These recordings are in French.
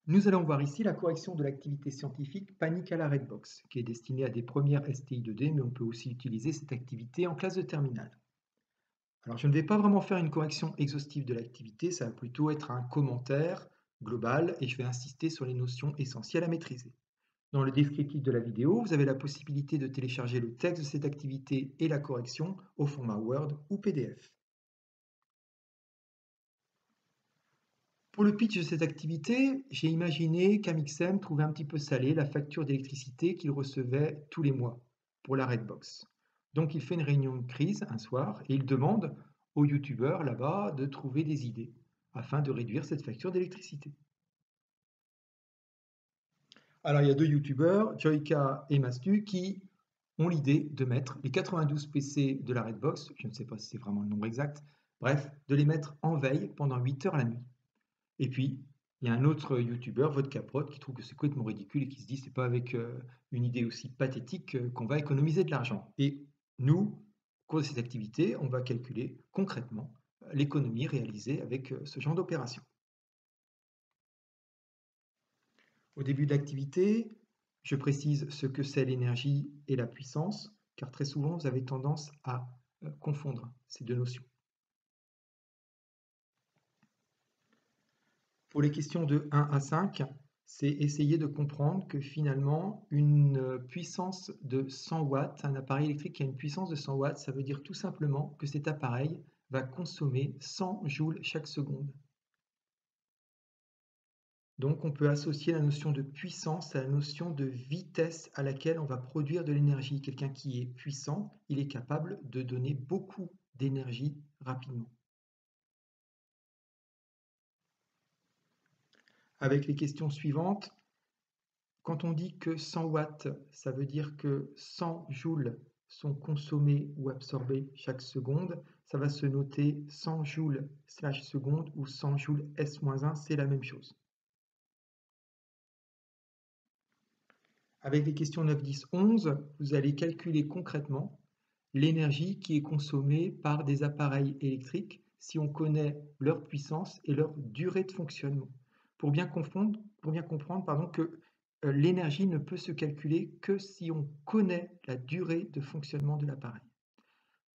Nous allons voir ici la correction de l'activité scientifique panique à la Redbox, qui est destinée à des premières STI 2D, mais on peut aussi utiliser cette activité en classe de terminale. Alors je ne vais pas vraiment faire une correction exhaustive de l'activité, ça va plutôt être un commentaire global et je vais insister sur les notions essentielles à maîtriser. Dans le descriptif de la vidéo, vous avez la possibilité de télécharger le texte de cette activité et la correction au format Word ou PDF. Pour le pitch de cette activité, j'ai imaginé qu'Amixem trouvait un petit peu salée la facture d'électricité qu'il recevait tous les mois pour la Redbox. Donc il fait une réunion de crise un soir et il demande aux youtubeurs là-bas de trouver des idées afin de réduire cette facture d'électricité. Alors il y a deux youtubeurs, Joyka et Mastu, qui ont l'idée de mettre les 92 PC de la Redbox, je ne sais pas si c'est vraiment le nombre exact, bref, de les mettre en veille pendant 8 heures la nuit. Et puis, il y a un autre youtubeur, Vodkaprot, qui trouve que c'est complètement ridicule et qui se dit c'est pas avec une idée aussi pathétique qu'on va économiser de l'argent. Et nous, au cours de cette activité, on va calculer concrètement l'économie réalisée avec ce genre d'opération. Au début de l'activité, je précise ce que c'est l'énergie et la puissance, car très souvent vous avez tendance à confondre ces deux notions. Pour les questions de 1 à 5, c'est essayer de comprendre que finalement, une puissance de 100 watts, un appareil électrique qui a une puissance de 100 watts, ça veut dire tout simplement que cet appareil va consommer 100 joules chaque seconde. Donc on peut associer la notion de puissance à la notion de vitesse à laquelle on va produire de l'énergie. Quelqu'un qui est puissant, il est capable de donner beaucoup d'énergie rapidement. Avec les questions suivantes, quand on dit que 100 watts, ça veut dire que 100 joules sont consommés ou absorbés chaque seconde. Ça va se noter 100 joules slash seconde ou 100 joules S-1, c'est la même chose. Avec les questions 9, 10, 11, vous allez calculer concrètement l'énergie qui est consommée par des appareils électriques si on connaît leur puissance et leur durée de fonctionnement. Pour bien comprendre que l'énergie ne peut se calculer que si on connaît la durée de fonctionnement de l'appareil.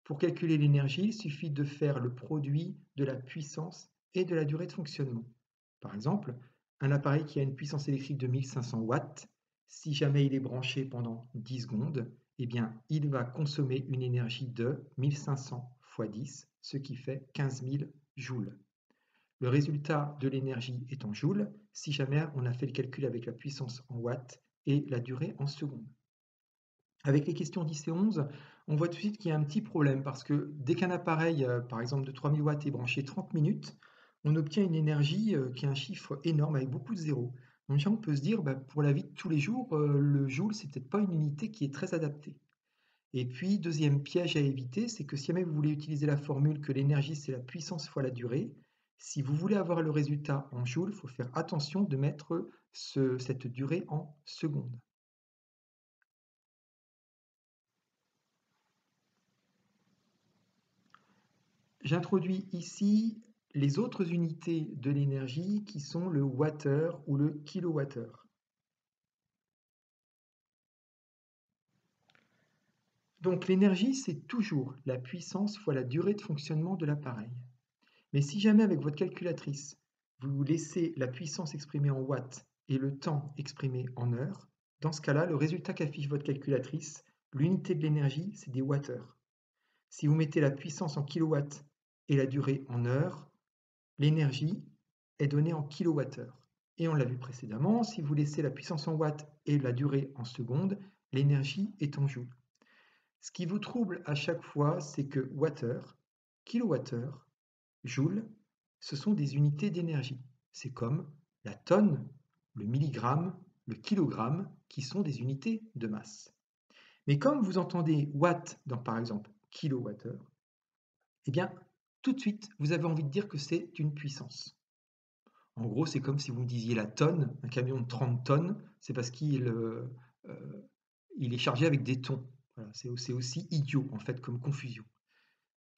Pour calculer l'énergie, il suffit de faire le produit de la puissance et de la durée de fonctionnement. Par exemple, un appareil qui a une puissance électrique de 1500 watts, si jamais il est branché pendant 10 secondes, eh bien, il va consommer une énergie de 1500 fois 10, ce qui fait 15 000 joules. Le résultat de l'énergie est en joules, si jamais on a fait le calcul avec la puissance en watts et la durée en secondes. Avec les questions 10 et 11, on voit tout de suite qu'il y a un petit problème parce que dès qu'un appareil, par exemple de 3000 watts, est branché 30 minutes, on obtient une énergie qui est un chiffre énorme avec beaucoup de zéros. Donc déjà, on peut se dire, pour la vie de tous les jours, le joule, c'est peut-être pas une unité qui est très adaptée. Et puis, deuxième piège à éviter, c'est que si jamais vous voulez utiliser la formule que l'énergie, c'est la puissance fois la durée, si vous voulez avoir le résultat en joule, il faut faire attention de mettre cette durée en secondes. J'introduis ici les autres unités de l'énergie qui sont le wattheure ou le kilowattheure. Donc l'énergie, c'est toujours la puissance fois la durée de fonctionnement de l'appareil. Mais si jamais avec votre calculatrice, vous laissez la puissance exprimée en watts et le temps exprimé en heures, dans ce cas-là, le résultat qu'affiche votre calculatrice, l'unité de l'énergie, c'est des wattheures. Si vous mettez la puissance en kilowatts et la durée en heures, l'énergie est donnée en kilowattheures. Et on l'a vu précédemment, si vous laissez la puissance en watts et la durée en secondes, l'énergie est en joules. Ce qui vous trouble à chaque fois, c'est que wattheure, kilowattheure, joule, ce sont des unités d'énergie. C'est comme la tonne, le milligramme, le kilogramme, qui sont des unités de masse. Mais comme vous entendez watt dans par exemple kilowattheure, eh bien tout de suite vous avez envie de dire que c'est une puissance. En gros, c'est comme si vous me disiez la tonne, un camion de 30 tonnes, c'est parce il est chargé avec des tons. Voilà, c'est aussi idiot en fait comme confusion.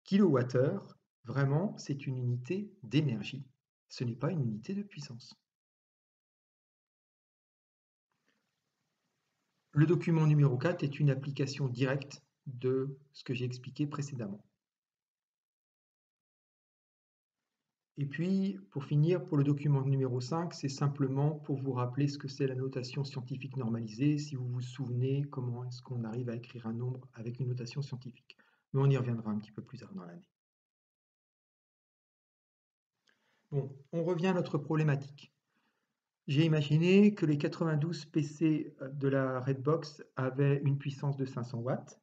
Kilowattheure, vraiment, c'est une unité d'énergie. Ce n'est pas une unité de puissance. Le document numéro 4 est une application directe de ce que j'ai expliqué précédemment. Et puis, pour finir, pour le document numéro 5, c'est simplement pour vous rappeler ce que c'est la notation scientifique normalisée, si vous vous souvenez comment est-ce qu'on arrive à écrire un nombre avec une notation scientifique. Mais on y reviendra un petit peu plus tard dans l'année. Bon, on revient à notre problématique. J'ai imaginé que les 92 PC de la Redbox avaient une puissance de 500 watts,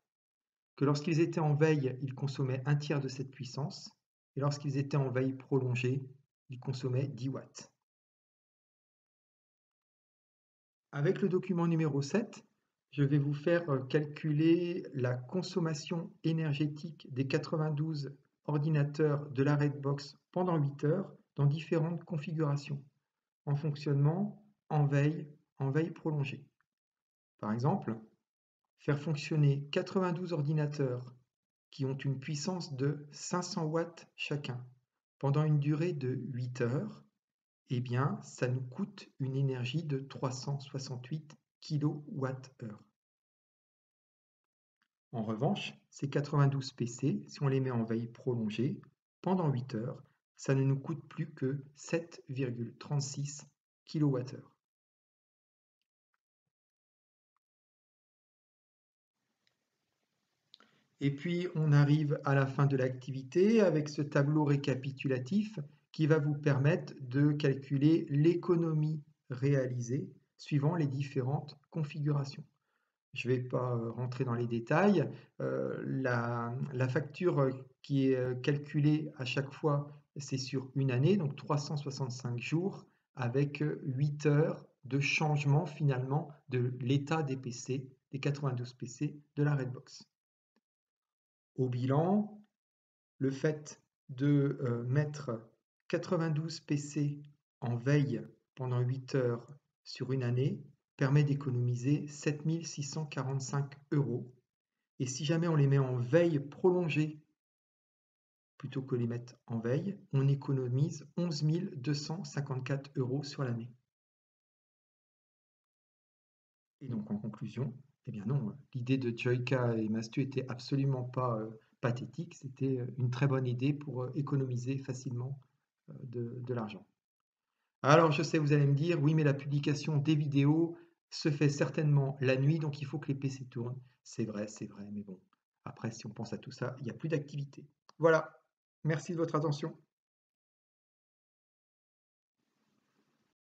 que lorsqu'ils étaient en veille, ils consommaient un tiers de cette puissance, et lorsqu'ils étaient en veille prolongée, ils consommaient 10 watts. Avec le document numéro 7, je vais vous faire calculer la consommation énergétique des 92 ordinateurs de la Redbox pendant 8 heures dans différentes configurations, en fonctionnement, en veille prolongée. Par exemple, faire fonctionner 92 ordinateurs qui ont une puissance de 500 watts chacun pendant une durée de 8 heures, eh bien, ça nous coûte une énergie de 368 kWh. En revanche, ces 92 PC, si on les met en veille prolongée, pendant 8 heures, ça ne nous coûte plus que 7,36 kWh. Et puis, on arrive à la fin de l'activité avec ce tableau récapitulatif qui va vous permettre de calculer l'économie réalisée suivant les différentes configurations. Je ne vais pas rentrer dans les détails. La facture qui est calculée à chaque fois, c'est sur une année, donc 365 jours, avec 8 heures de changement finalement de l'état des PC, des 92 PC de la Redbox. Au bilan, le fait de mettre 92 PC en veille pendant 8 heures sur une année permet d'économiser 7 645 €. Et si jamais on les met en veille prolongée plutôt que les mettre en veille, on économise 11 254 € sur l'année. Et donc en conclusion, eh bien non, l'idée de Joyka et Mastu était absolument pas pathétique, c'était une très bonne idée pour économiser facilement de l'argent. Alors je sais, vous allez me dire, oui, mais la publication des vidéos se fait certainement la nuit, donc il faut que les PC tournent. C'est vrai, mais bon, après, si on pense à tout ça, il n'y a plus d'activité. Voilà, merci de votre attention.